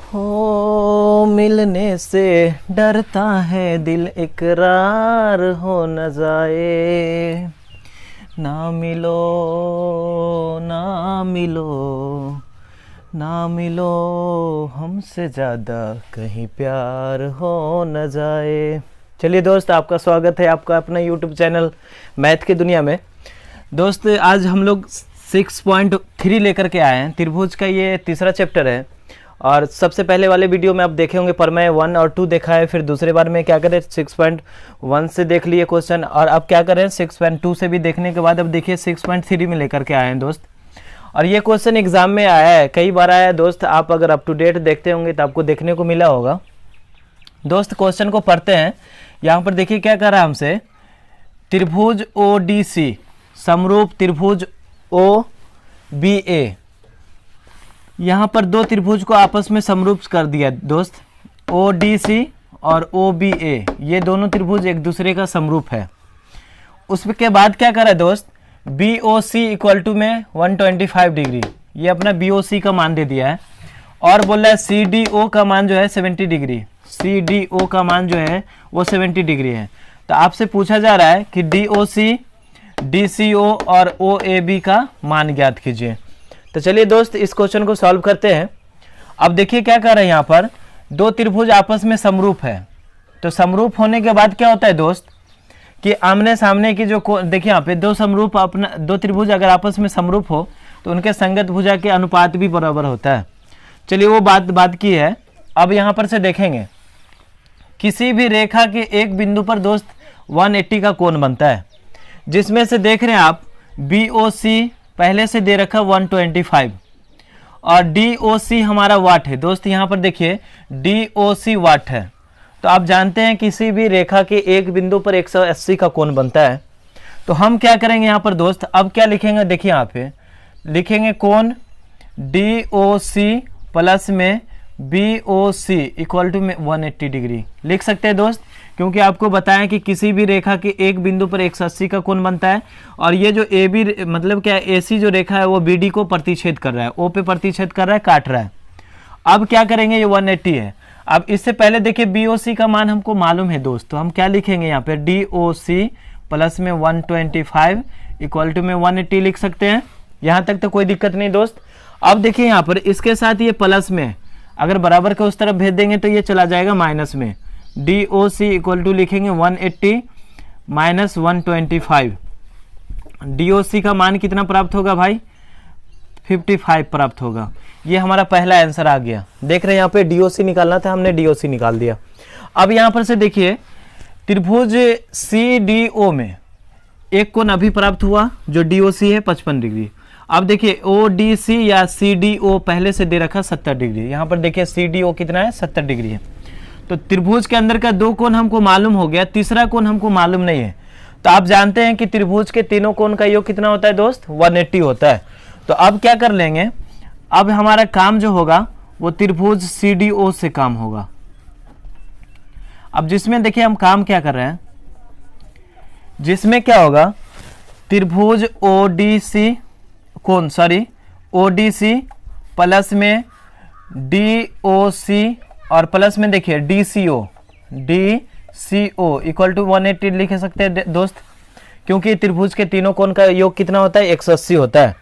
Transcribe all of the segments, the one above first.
हो मिलने से डरता है दिल, इकरार हो न जाए। ना मिलो ना मिलो ना मिलो, हमसे ज़्यादा कहीं प्यार हो न जाए। चलिए दोस्त, आपका स्वागत है आपका अपना यूट्यूब चैनल मैथ की दुनिया में। दोस्त आज हम लोग 6.3 लेकर के आए हैं। त्रिभुज का ये तीसरा चैप्टर है और सबसे पहले वाले वीडियो में आप देखे होंगे प्रमेय 1 और 2 देखा है। फिर दूसरे बार में क्या करें 6.1 से देख लिए क्वेश्चन, और अब क्या करें 6.2 से भी देखने के बाद अब देखिए 6.3 में लेकर के आए हैं दोस्त। और ये क्वेश्चन एग्जाम में आया है, कई बार आया है दोस्त। आप अगर अप टू डेट देखते होंगे तो आपको देखने को मिला होगा। दोस्त क्वेश्चन को पढ़ते हैं। यहाँ पर देखिए क्या कर रहा है हमसे, त्रिभुज ODC समरूप त्रिभुज OBA। यहाँ पर दो त्रिभुज को आपस में समरूप कर दिया दोस्त, ODC और OBA, ये दोनों त्रिभुज एक दूसरे का समरूप है। उसके बाद क्या करा दोस्त, BOC इक्वल टू में 125 डिग्री, ये अपना BOC का मान दे दिया है। और बोल रहा है CDO का मान जो है 70 डिग्री, CDO का मान जो है वो 70 डिग्री है। तो आपसे पूछा जा रहा है कि DOC, DCO और OAB का मान ज्ञात कीजिए। तो चलिए दोस्त इस क्वेश्चन को सॉल्व करते हैं। अब देखिए क्या कर रहे हैं, यहाँ पर दो त्रिभुज आपस में समरूप है। तो समरूप होने के बाद क्या होता है दोस्त कि आमने सामने की जो देखिए यहाँ पे दो त्रिभुज अगर आपस में समरूप हो तो उनके संगत भुजा के अनुपात भी बराबर होता है। चलिए वो बात की है। अब यहाँ पर से देखेंगे किसी भी रेखा के एक बिंदु पर दोस्त 180 का कोण बनता है, जिसमें से देख रहे हैं आप BOC पहले से दे रखा 125 और DOC हमारा वाट है दोस्त। यहाँ पर देखिए DOC वाट है। तो आप जानते हैं किसी भी रेखा के एक बिंदु पर 180 का कोण बनता है। तो हम क्या करेंगे यहाँ पर दोस्त, अब क्या लिखेंगे, देखिए यहाँ पे लिखेंगे कोण DOC प्लस में BOC इक्वल टू में 180 डिग्री लिख सकते हैं दोस्त, क्योंकि आपको बताया कि किसी भी रेखा के एक बिंदु पर 180 का कोण बनता है। और ये जो AB मतलब क्या है, AC जो रेखा है वो BD को प्रतिच्छेद कर रहा है, O पे प्रतिच्छेद कर रहा है, काट रहा है। अब क्या करेंगे, ये 180 है। अब इससे पहले देखिए BOC का मान हमको मालूम है दोस्त, तो हम क्या लिखेंगे यहाँ पे DOC प्लस में 125 इक्वल टू में 180 लिख सकते हैं। यहाँ तक तो कोई दिक्कत नहीं दोस्त। अब देखिए यहाँ पर इसके साथ ये प्लस में अगर बराबर के उस तरफ भेज देंगे तो ये चला जाएगा माइनस में। DOC इक्वल टू लिखेंगे 180 माइनस 125। DOC का मान कितना प्राप्त होगा भाई, 55 प्राप्त होगा। ये हमारा पहला आंसर आ गया। देख रहे हैं यहाँ पे DOC निकालना था, हमने DOC निकाल दिया। अब यहाँ पर से देखिए त्रिभुज CDO में एक कोण अभी प्राप्त हुआ जो DOC है 55 डिग्री। अब देखिए ODC या CDO पहले से दे रखा 70 डिग्री। यहाँ पर देखिए CDO कितना है, 70 डिग्री है। तो त्रिभुज के अंदर का दो कोण हमको मालूम हो गया, तीसरा कोण हमको मालूम नहीं है। तो आप जानते हैं कि त्रिभुज के तीनों कोण का योग कितना होता है दोस्त, 180 होता है। तो अब क्या कर लेंगे, अब हमारा काम जो होगा वो त्रिभुज CDO से काम होगा। अब जिसमें देखिए हम काम क्या कर रहे हैं, जिसमें क्या होगा त्रिभुज ODC प्लस में DOC और प्लस में देखिए DCO इक्वल टू 180 लिख सकते हैं दोस्त, क्योंकि त्रिभुज के तीनों कोण का योग कितना होता है, 180 होता है।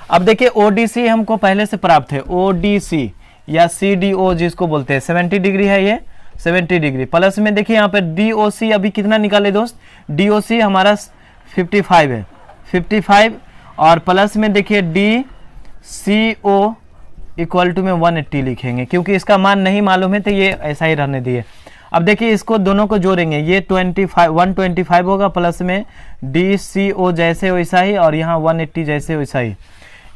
अब देखिए ODC हमको पहले से प्राप्त है, ODC या CDO जिसको बोलते हैं 70 डिग्री है, ये 70 डिग्री। प्लस में देखिए यहाँ पे DOC अभी कितना निकाले दोस्त, DOC हमारा 55 है, 55 और प्लस में देखिए DCO इक्वल टू में 180 लिखेंगे, क्योंकि इसका मान नहीं मालूम है तो ये ऐसा ही रहने दिए। अब देखिए इसको दोनों को जोड़ेंगे, ये 125 होगा प्लस में DCO जैसे वैसा ही और यहाँ 180 जैसे वैसा ही।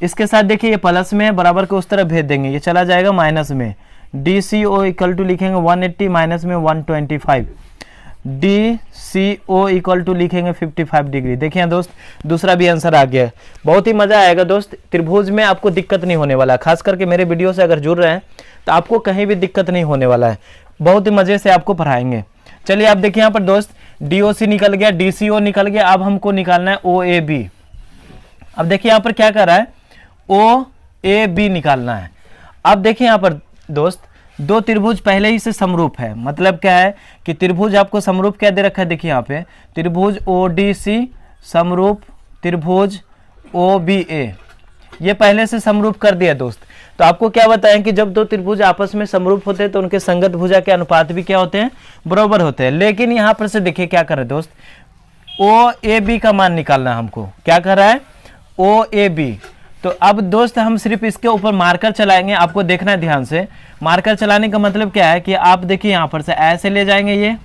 इसके साथ देखिए ये प्लस में बराबर को उस तरफ भेज देंगे, ये चला जाएगा माइनस में। DCO इक्वल टू लिखेंगे 180 माइनस में 125, DCO इक्वल टू लिखेंगे 55 डिग्री। देखिए दोस्त दूसरा भी आंसर आ गया है। बहुत ही मजा आएगा दोस्त, त्रिभुज में आपको दिक्कत नहीं होने वाला, खास करके मेरे वीडियो से अगर जुड़ रहे हैं तो आपको कहीं भी दिक्कत नहीं होने वाला है, बहुत ही मजे से आपको पढ़ाएंगे। चलिए आप देखिए यहाँ पर दोस्त DOC निकल गया, DCO निकल गया, अब हमको निकालना है OAB। अब देखिए यहाँ पर क्या कर रहा है, OAB निकालना है। अब देखिए यहाँ पर दोस्त दो त्रिभुज पहले ही से समरूप है। मतलब क्या है कि त्रिभुज आपको समरूप क्या दे रखा है, देखिए यहाँ पे त्रिभुज ODC समरूप त्रिभुज OBA, ये पहले से समरूप कर दिया दोस्त। तो आपको क्या बताएं कि जब दो त्रिभुज आपस में समरूप होते हैं तो उनके संगत भुजा के अनुपात भी क्या होते हैं, बराबर होते हैं। लेकिन यहाँ पर से देखिए क्या कर रहे हैं दोस्त, OAB का मान निकालना, हमको क्या कर रहा है, OAB। तो अब दोस्त हम सिर्फ इसके ऊपर मार्कर चलाएंगे, आपको देखना है ध्यान से। मार्कर चलाने का मतलब क्या है कि आप देखिए यहाँ पर से ऐसे ले जाएंगे ये,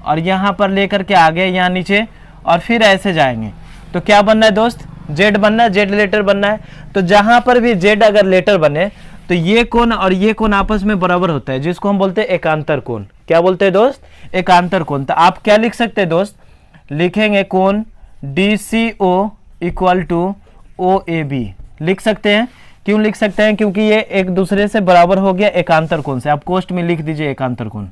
और यहाँ पर लेकर के आगे यहाँ नीचे, और फिर ऐसे जाएंगे। तो क्या बनना है दोस्त, जेड बनना है, जेड लेटर बनना है। तो जहां पर भी जेड अगर लेटर बने तो ये कोण और ये कोण आपस में बराबर होता है, जिसको हम बोलते हैं एकांतर कोण। क्या बोलते हैं दोस्त, एकांतर कोण। तो आप क्या लिख सकते हैं दोस्त, लिखेंगे कोण DCO इक्वल टू OAB लिख सकते हैं। क्यों लिख सकते हैं, क्योंकि ये एक दूसरे से बराबर हो गया एकांतर कोण से। आप कोष्ठ में लिख दीजिए एकांतर कोण।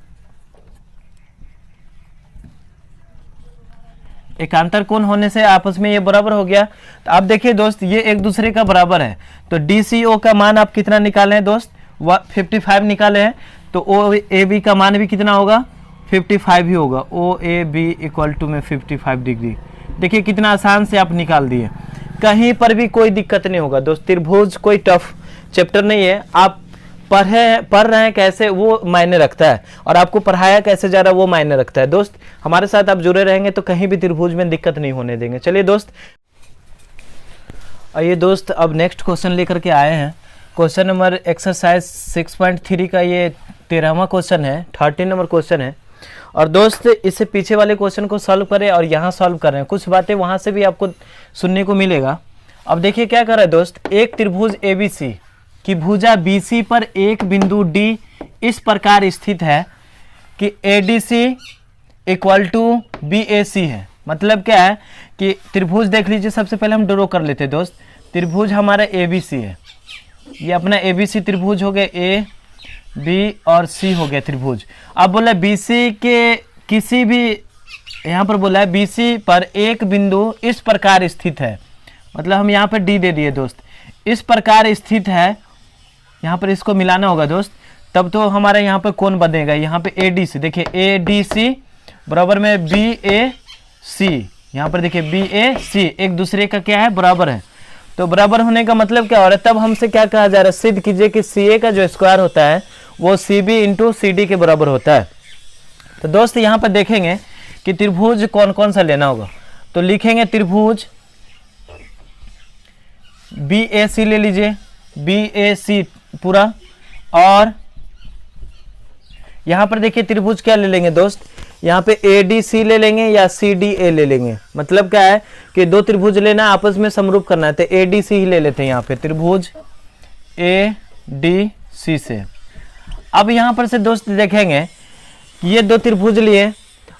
एकांतर कोण होने से आपस में ये बराबर हो गया। तो आप देखिए दोस्त, ये एक दूसरे का बराबर है। तो DCO का मान आप कितना निकाले हैं दोस्त, 55 निकाले हैं। तो OAB का मान भी कितना होगा, 55 ही होगा। OAB इक्वल टू में 55 डिग्री। देखिए कितना आसान से आप निकाल दिए, कहीं पर भी कोई दिक्कत नहीं होगा दोस्त। त्रिभुज कोई टफ चैप्टर नहीं है, आप पढ़ रहे हैं कैसे वो मायने रखता है, और आपको पढ़ाया कैसे जा रहा है वो मायने रखता है दोस्त। हमारे साथ आप जुड़े रहेंगे तो कहीं भी त्रिभुज में दिक्कत नहीं होने देंगे। चलिए दोस्त, आइए दोस्त अब नेक्स्ट क्वेश्चन लेकर के आए हैं। क्वेश्चन नंबर एक्सरसाइज 6.3 का ये 13वां क्वेश्चन है, 13 नंबर क्वेश्चन है। और दोस्त इससे पीछे वाले क्वेश्चन को सॉल्व करें और यहाँ सॉल्व कर रहे हैं, कुछ बातें वहाँ से भी आपको सुनने को मिलेगा। अब देखिए क्या कर रहा है दोस्त, एक त्रिभुज ABC की भुजा BC पर एक बिंदु D इस प्रकार स्थित है कि ADC इक्वल टू BAC है। मतलब क्या है कि त्रिभुज देख लीजिए, सबसे पहले हम ड्रॉ कर लेते हैं दोस्त। त्रिभुज हमारा ABC है, ये अपना ABC त्रिभुज हो गया, A B और C हो गया त्रिभुज। अब बोला BC के किसी भी, यहाँ पर बोला है BC पर एक बिंदु इस प्रकार स्थित है। मतलब हम यहाँ पर D दे दिए दोस्त, इस प्रकार स्थित है। यहाँ पर इसको मिलाना होगा दोस्त, तब तो हमारा यहाँ पर कोण बनेगा। यहाँ पे ADC देखिए, ADC बराबर में BAC, यहाँ पर देखिए BAC एक दूसरे का क्या है, बराबर है। तो बराबर होने का मतलब क्या हो रहा है, तब हमसे क्या कहा जा रहा है, सिद्ध कीजिए कि CA का जो स्क्वायर होता है वो CB इंटू CD के बराबर होता है। तो दोस्त यहाँ पर देखेंगे कि त्रिभुज कौन कौन सा लेना होगा। तो लिखेंगे त्रिभुज BAC ले लीजिए, BAC पूरा। और यहाँ पर देखिए त्रिभुज क्या ले लेंगे दोस्त, यहाँ पे ADC ले लेंगे या CDA ले लेंगे। मतलब क्या है कि दो त्रिभुज लेना, आपस में समरूप करना है, तो ADC ही ले लेते हैं यहाँ पे, त्रिभुज ADC से। अब यहाँ पर से दोस्त देखेंगे कि ये दो त्रिभुज लिए,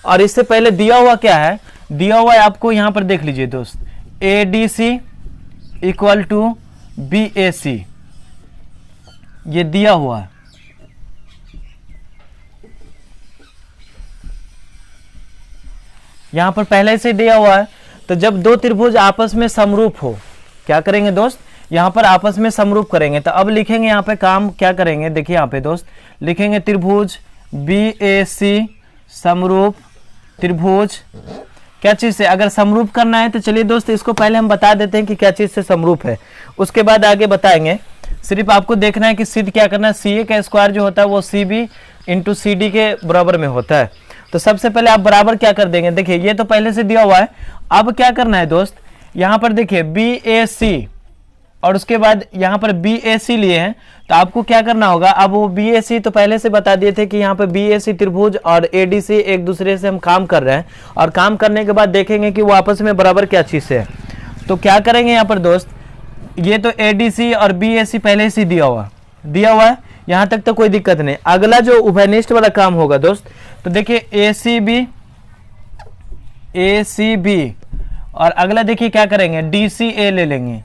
और इससे पहले दिया हुआ क्या है, दिया हुआ है आपको यहाँ पर देख लीजिए दोस्त, ADC इक्वल टू BAC, ये दिया हुआ है। यहां पर पहले से दिया हुआ है। तो जब दो त्रिभुज आपस में समरूप हो, क्या करेंगे दोस्त, यहां पर आपस में समरूप करेंगे। तो अब लिखेंगे यहाँ पे काम क्या करेंगे, देखिए यहाँ पे दोस्त लिखेंगे त्रिभुज BAC समरूप त्रिभुज, क्या चीज से, अगर समरूप करना है तो चलिए दोस्त इसको पहले हम बता देते हैं कि क्या चीज से समरूप है, उसके बाद आगे बताएंगे। सिर्फ आपको देखना है कि सिद्ध क्या करना है, CA का स्क्वायर जो होता है वो CB इंटू CD के बराबर में होता है। तो सबसे पहले आप बराबर क्या कर देंगे, देखिए ये तो पहले से दिया हुआ है। अब क्या करना है दोस्त, यहाँ पर देखिए BAC और उसके बाद यहाँ पर BAC लिए हैं, तो आपको क्या करना होगा, अब वो BAC तो पहले से बता दिए थे कि यहाँ पर BAC त्रिभुज और ADC एक दूसरे से हम काम कर रहे हैं, और काम करने के बाद देखेंगे कि वो आपस में बराबर क्या चीज़ से है। तो क्या करेंगे यहाँ पर दोस्त, ये तो ADC और BAC पहले से दिया हुआ है, यहाँ तक तो कोई दिक्कत नहीं। अगला जो उभयनिष्ठ वाला काम होगा दोस्त, तो देखिए ACB और अगला देखिए क्या करेंगे, DCA ले लेंगे,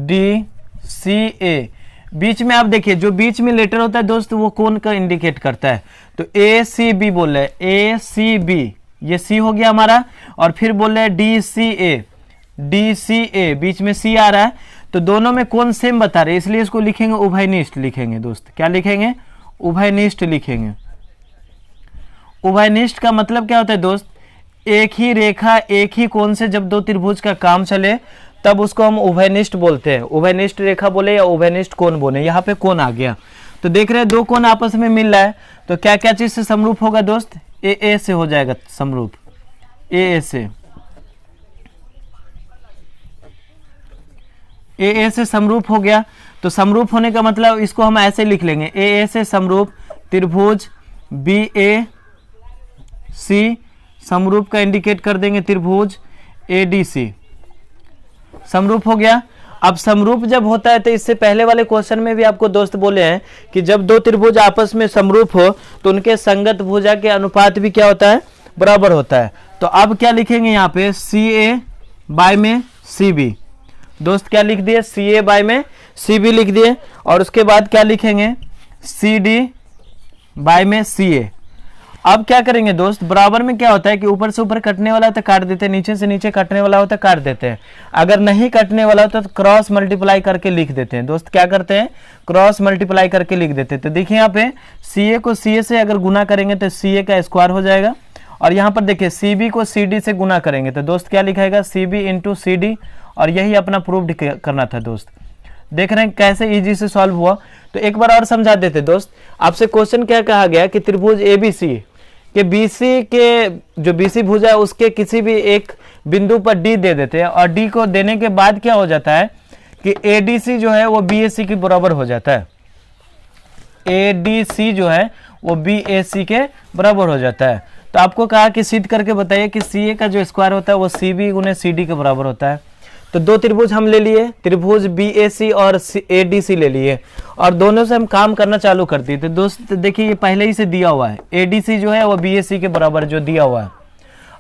DCA। बीच में आप देखिए जो बीच में लेटर होता है दोस्त वो कोण का इंडिकेट करता है। तो ACB बोल रहे हैं, ACB ये C हो गया हमारा, और फिर बोल रहे हैं DCA बीच में C आ रहा है, तो दोनों में कोण सेम बता रहे हैं, इसलिए इसको लिखेंगे उभयनिष्ठ लिखेंगे दोस्त। क्या लिखेंगे, उभयनिष्ठ लिखेंगे। उभयनिष्ठ का मतलब क्या होता है दोस्त, एक ही रेखा एक ही कोण से जब दो त्रिभुज का काम चले तब उसको हम उभयनिष्ठ बोलते हैं। उभयनिष्ठ रेखा बोले या उभयनिष्ठ कोण बोले। यहाँ पे कोण आ गया, तो देख रहे हैं दो कोण आपस में मिल रहा है, तो क्या क्या चीज से समरूप होगा दोस्त, ए से हो जाएगा समरूप, ए से समरूप हो गया। तो समरूप होने का मतलब इसको हम ऐसे लिख लेंगे, ए से समरूप त्रिभुज BAC, समरूप का इंडिकेट कर देंगे त्रिभुज ADC, समरूप हो गया। अब समरूप जब होता है तो इससे पहले वाले क्वेश्चन में भी आपको दोस्त बोले हैं कि जब दो त्रिभुज आपस में समरूप हो तो उनके संगत भुजा के अनुपात भी क्या होता है, बराबर होता है। तो अब क्या लिखेंगे यहाँ पे, CA बाय में CB। दोस्त क्या लिख दिए, CA बाय में CB लिख दिए, और उसके बाद क्या लिखेंगे, CD बाय में CA। अब क्या करेंगे दोस्त, बराबर में क्या होता है कि ऊपर से ऊपर कटने वाला तो काट देते हैं, नीचे से नीचे कटने वाला होता है काट देते हैं। अगर नहीं कटने वाला होता तो क्रॉस मल्टीप्लाई करके लिख देते हैं। दोस्त क्या करते हैं, क्रॉस मल्टीप्लाई करके लिख देते हैं। तो देखिए यहाँ पे CA को CA से अगर गुना करेंगे तो CA का स्क्वायर हो जाएगा, और यहाँ पर देखिए CB को CD से गुना करेंगे तो दोस्त क्या लिखाएगा, CB इंटू CD, और यही अपना प्रूव्ड करना था दोस्त। देख रहे हैं कैसे इजी से सॉल्व हुआ। तो एक बार और समझा देते दोस्त, आपसे क्वेश्चन क्या कहा गया कि त्रिभुज ABC के BC के जो BC भुजा है उसके किसी भी एक बिंदु पर D दे देते हैं, और D को देने के बाद क्या हो जाता है कि ADC जो है वो BAC के बराबर हो जाता है। ADC जो है वो BAC के बराबर हो जाता है। तो आपको कहा कि सिद्ध करके बताइए कि CA का जो स्क्वायर होता है वो CB गुने CD के बराबर होता है। तो दो त्रिभुज हम ले लिए, त्रिभुज BAC और ADC ले लिए, और दोनों से हम काम करना चालू कर दिए। तो दोस्त देखिए ये पहले ही से दिया हुआ है, ADC जो है वो BAC के बराबर जो दिया हुआ है।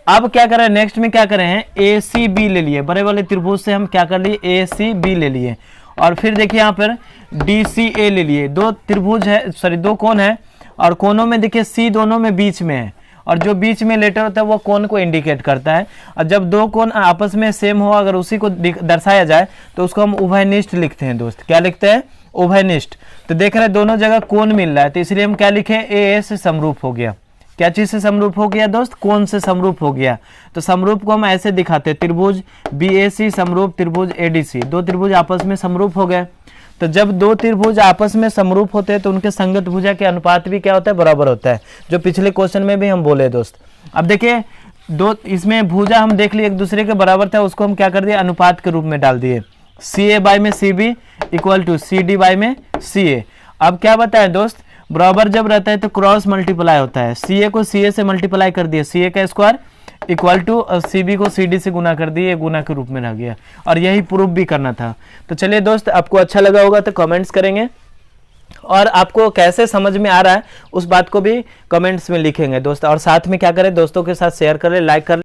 अब क्या करें, नेक्स्ट में क्या करें हैं, ACB ले लिए, बड़े वाले त्रिभुज से हम क्या कर लिए, ACB ले लिए, और फिर देखिए यहाँ पर DCA ले लिए। दो त्रिभुज है, सॉरी दो कोण है, और कोणों में देखिए C दोनों में बीच में है, और जो बीच में लेटर होता है वो कोण को इंडिकेट करता है। और जब दो कोण आपस में सेम हो, अगर उसी को दर्शाया जाए तो उसको हम उभयनिष्ठ लिखते हैं दोस्त। क्या लिखते हैं, उभयनिष्ठ। तो देख रहे हैं दोनों जगह कोण मिल रहा है, तो इसलिए हम क्या लिखे, AA से समरूप हो गया। क्या चीज से समरूप हो गया दोस्त, कोण से समरूप हो गया। तो समरूप को हम ऐसे दिखाते हैं, त्रिभुज BAC समरूप त्रिभुज ADC, दो त्रिभुज आपस में समरूप हो गए। तो जब दो त्रिभुज आपस में समरूप होते हैं तो उनके संगत भुजा के अनुपात भी क्या होता है, बराबर होता है, जो पिछले क्वेश्चन में भी हम बोले दोस्त। अब देखिए दो इसमें भुजा हम देख लिए एक दूसरे के बराबर था, उसको हम क्या कर दिए, अनुपात के रूप में डाल दिए, CA बाय में CB equal to CD by में CA। अब क्या बताएं दोस्त, बराबर जब रहता है तो क्रॉस मल्टीप्लाई होता है, CA को CA से मल्टीप्लाई कर दिया, CA का स्क्वायर इक्वल टू CB को CD से गुना कर दिए, गुना के रूप में रह गया, और यही प्रूफ भी करना था। तो चलिए दोस्त, आपको अच्छा लगा होगा तो कमेंट्स करेंगे, और आपको कैसे समझ में आ रहा है उस बात को भी कमेंट्स में लिखेंगे दोस्त। और साथ में क्या करें, दोस्तों के साथ शेयर करें, लाइक करें।